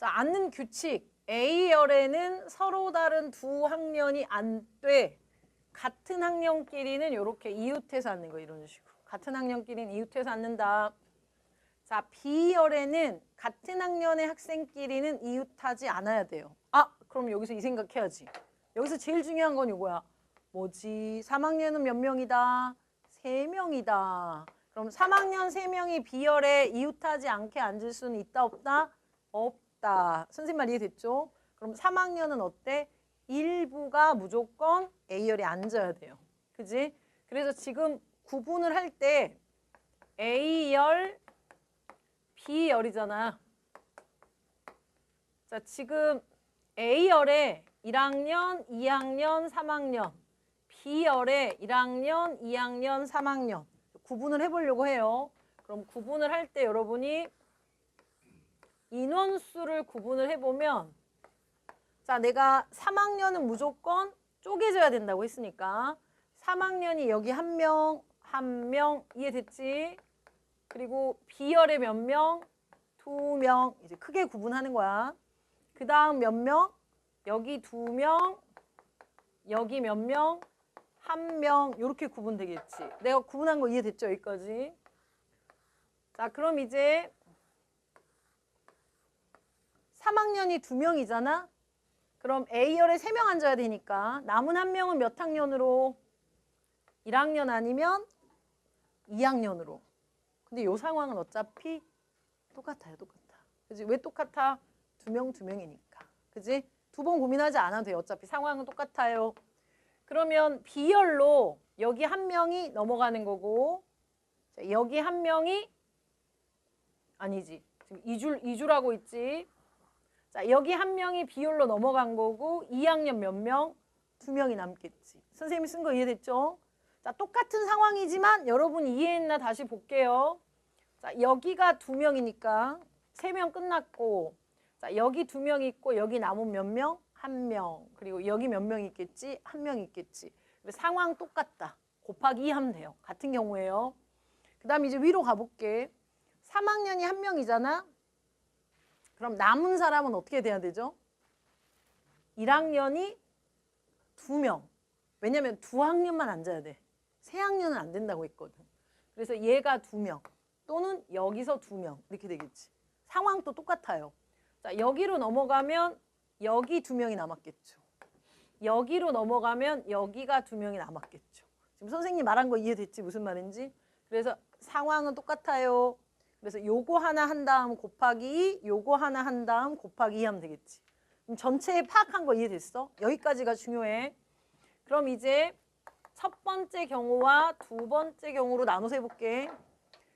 자, 앉는 규칙. A열에는 서로 다른 두 학년이 안 돼. 같은 학년끼리는 이렇게 이웃해서 앉는 거 이런 식으로. 같은 학년끼리는 이웃해서 앉는다. 자, B열에는 같은 학년의 학생끼리는 이웃하지 않아야 돼요. 아, 그럼 여기서 이 생각해야지. 여기서 제일 중요한 건 이거야. 뭐지? 3학년은 몇 명이다? 3명이다. 그럼 3학년 3명이 B열에 이웃하지 않게 앉을 수는 있다 없다? 없다. 선생님 말 이해됐죠? 그럼 3학년은 어때? 일부가 무조건 A열에 앉아야 돼요. 그지? 그래서 지금 구분을 할 때 A열, B열이잖아. 자, 지금 A열에 1학년, 2학년, 3학년, B열에 1학년, 2학년, 3학년 구분을 해보려고 해요. 그럼 구분을 할 때 여러분이 인원수를 구분을 해보면 자, 내가 3학년은 무조건 쪼개져야 된다고 했으니까 3학년이 여기 한 명, 한 명 이해됐지? 그리고 B열에 몇 명? 2명. 이제 크게 구분하는 거야. 그 다음 몇 명? 여기 2명, 여기 몇 명? 1명. 이렇게 구분되겠지. 내가 구분한 거 이해됐죠? 여기까지. 자, 그럼 이제 3학년이 2명이잖아? 그럼 A열에 3명 앉아야 되니까 남은 1명은 몇 학년으로? 1학년 아니면 2학년으로. 근데 이 상황은 어차피 똑같아요. 똑같아. 그지? 왜 똑같아? 2명, 2명이니까. 그지? 두 번 고민하지 않아도 돼요. 어차피 상황은 똑같아요. 그러면 B열로 여기 1명이 넘어가는 거고 자, 여기 1명이 아니지. 지금 2주라고 있지. 자, 여기 1명이 B열로 넘어간 거고 2학년 몇 명? 2명이 남겠지. 선생님이 쓴 거 이해됐죠? 자, 똑같은 상황이지만 여러분 이해했나 다시 볼게요. 자, 여기가 2명이니까 3명 끝났고 자, 여기 2명 있고 여기 남은 몇 명? 1명. 그리고 여기 몇 명 있겠지? 1명 있겠지. 상황 똑같다. 곱하기 2 하면 돼요. 같은 경우에요. 그 다음 이제 위로 가볼게. 3학년이 1명이잖아. 그럼 남은 사람은 어떻게 돼야 되죠? 1학년이 2명. 왜냐면 2학년만 앉아야 돼. 3학년은 안 된다고 했거든. 그래서 얘가 2명 또는 여기서 2명 이렇게 되겠지. 상황도 똑같아요. 자, 여기로 넘어가면 여기 2명이 남았겠죠. 여기로 넘어가면 여기가 2명이 남았겠죠. 지금 선생님 말한 거 이해됐지? 무슨 말인지? 그래서 상황은 똑같아요. 그래서 요거 하나 한 다음 곱하기 2, 요거 하나 한 다음 곱하기 2 하면 되겠지. 그럼 전체에 파악한 거 이해됐어? 여기까지가 중요해. 그럼 이제 첫 번째 경우와 두 번째 경우로 나눠서 해볼게.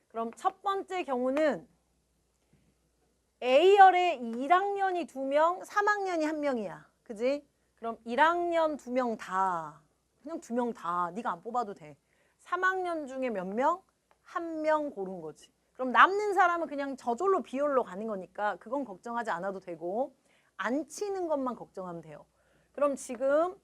그럼 첫 번째 경우는 A열에 1학년이 2명, 3학년이 1명이야. 그지? 그럼 1학년 2명 다. 그냥 2명 다. 네가 안 뽑아도 돼. 3학년 중에 몇 명? 1명 고른 거지. 그럼 남는 사람은 그냥 저절로 B열로 가는 거니까 그건 걱정하지 않아도 되고 안 치는 것만 걱정하면 돼요. 그럼 지금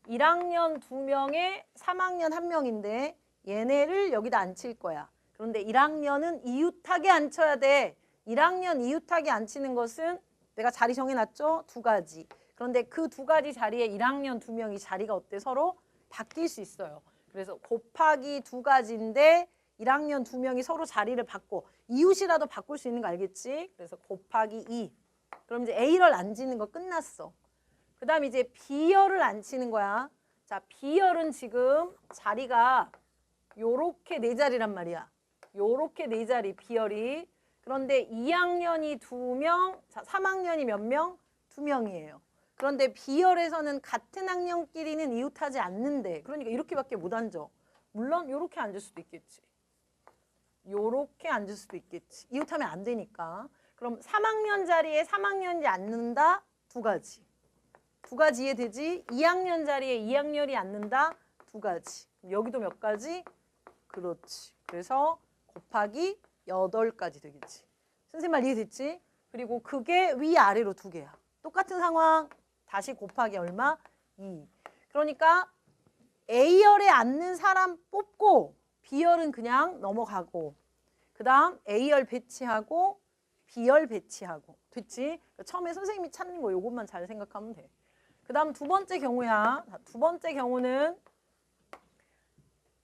1학년 2명에 3학년 1명인데 얘네를 여기다 앉힐 거야. 그런데 1학년은 이웃하게 앉혀야 돼. 1학년 이웃하게 앉히는 것은 내가 자리 정해놨죠? 2가지. 그런데 그 2가지 자리에 1학년 2명이 자리가 어때? 서로 바뀔 수 있어요. 그래서 곱하기 2가지인데 1학년 2명이 서로 자리를 바꿔. 이웃이라도 바꿀 수 있는 거 알겠지? 그래서 곱하기 2. 그럼 이제 A를 앉히는 거 끝났어. 그 다음 이제 B열을 앉히는 거야. 자, B열은 지금 자리가 요렇게 4자리란 말이야. 요렇게 4자리 B열이. 그런데 2학년이 2명, 자, 3학년이 몇 명? 2명이에요. 그런데 B열에서는 같은 학년끼리는 이웃하지 않는데 그러니까 이렇게밖에 못 앉아. 물론 요렇게 앉을 수도 있겠지. 요렇게 앉을 수도 있겠지. 이웃하면 안 되니까. 그럼 3학년 자리에 3학년이 앉는다? 2가지. 2가지 이해되지? 2학년 자리에 2학년이 앉는다? 2가지. 여기도 몇 가지? 그렇지. 그래서 곱하기 8가지 되겠지. 선생님 말 이해됐지? 그리고 그게 위아래로 2개야. 똑같은 상황 다시 곱하기 얼마? 2. 그러니까 A열에 앉는 사람 뽑고 B열은 그냥 넘어가고 그 다음 A열 배치하고 B열 배치하고 됐지? 처음에 선생님이 찾는 거 요것만 잘 생각하면 돼. 그 다음 두 번째 경우야. 두 번째 경우는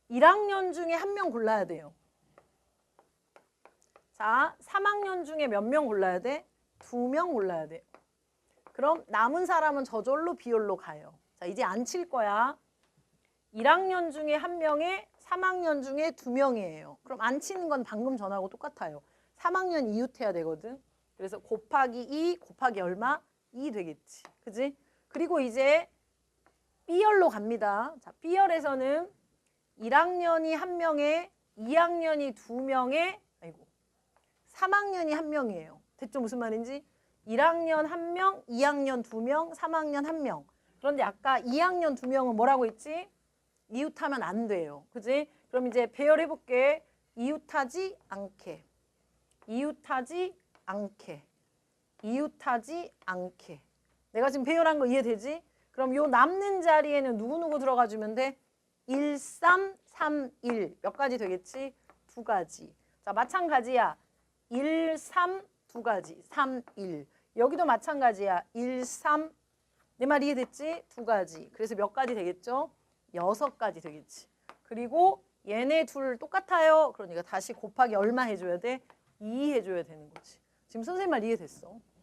1학년 중에 한 명 골라야 돼요. 자, 3학년 중에 몇 명 골라야 돼? 2명 골라야 돼. 그럼 남은 사람은 저절로 비율로 가요. 자, 이제 안 칠 거야. 1학년 중에 한 명에 3학년 중에 2명이에요. 그럼 안 치는 건 방금 전하고 똑같아요. 3학년 이웃해야 되거든. 그래서 곱하기 2 곱하기 얼마? 2 되겠지. 그지? 그리고 이제 B열로 갑니다. 자, B열에서는 1학년이 한 명에 2학년이 2명에 3학년이 한 명이에요. 됐죠? 무슨 말인지? 1학년 1명, 2학년 2명, 3학년 1명. 그런데 아까 2학년 2명은 뭐라고 했지? 이웃하면 안 돼요. 그지? 그럼 이제 배열해볼게. 이웃하지 않게. 이웃하지 않게. 이웃하지 않게. 내가 지금 배열한 거 이해되지? 그럼 요 남는 자리에는 누구누구 들어가주면 돼? 1, 3, 3, 1. 몇 가지 되겠지? 2가지. 자, 마찬가지야. 1, 3, 2가지. 3, 1. 여기도 마찬가지야. 1, 3. 내 말 이해됐지? 2가지. 그래서 몇 가지 되겠죠? 6가지 되겠지. 그리고 얘네 둘 똑같아요. 그러니까 다시 곱하기 얼마 해줘야 돼? 2 해줘야 되는 거지. 지금 선생님 말 이해됐어?